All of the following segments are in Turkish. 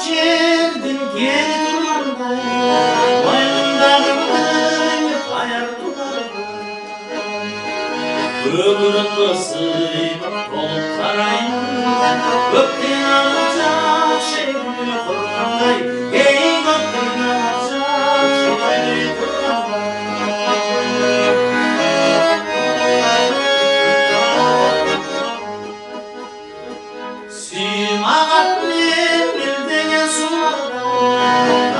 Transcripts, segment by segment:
Cerdim geri durmay, boynumdan kayar duvarlar. Ömrümde sıyıp dolup karayım, gökten alacak şey gülü kurmay, ey gökten alacak şey gülü kurmay. Simagat bildiğin sularda,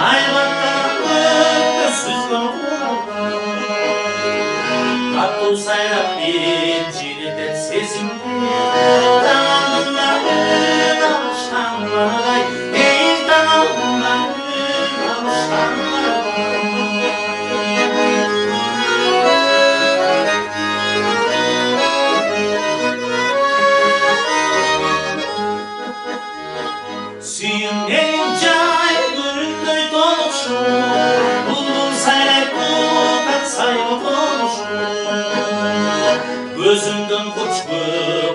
aybattan öptü süzgün kurlarda. Tatlı sayrap bir cilide sesimde, tamamından alışkanlarday, ey tamamından alışkanlarday. Siyimden cay gönülde doluşur, buldum sayrayıp tutar sayıp konuşur. Gözümden kurçup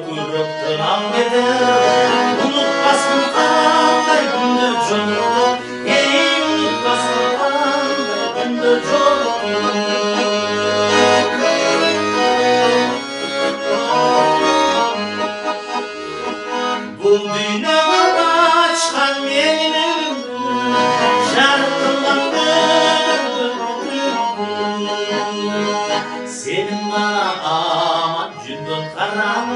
kuyruktan al gider, unutmasın kanday gündür çolurdu, ey unutmasın kanday gündür çolurdu. Bu dünyada çıkan benim ömrüm, şarkılan senin bana aman cündün karam,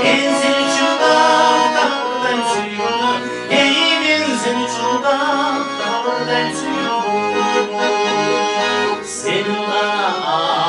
ben seni çıldan buradayım suyumda, ey ben seni çıldan buradayım suyumda. Senin bana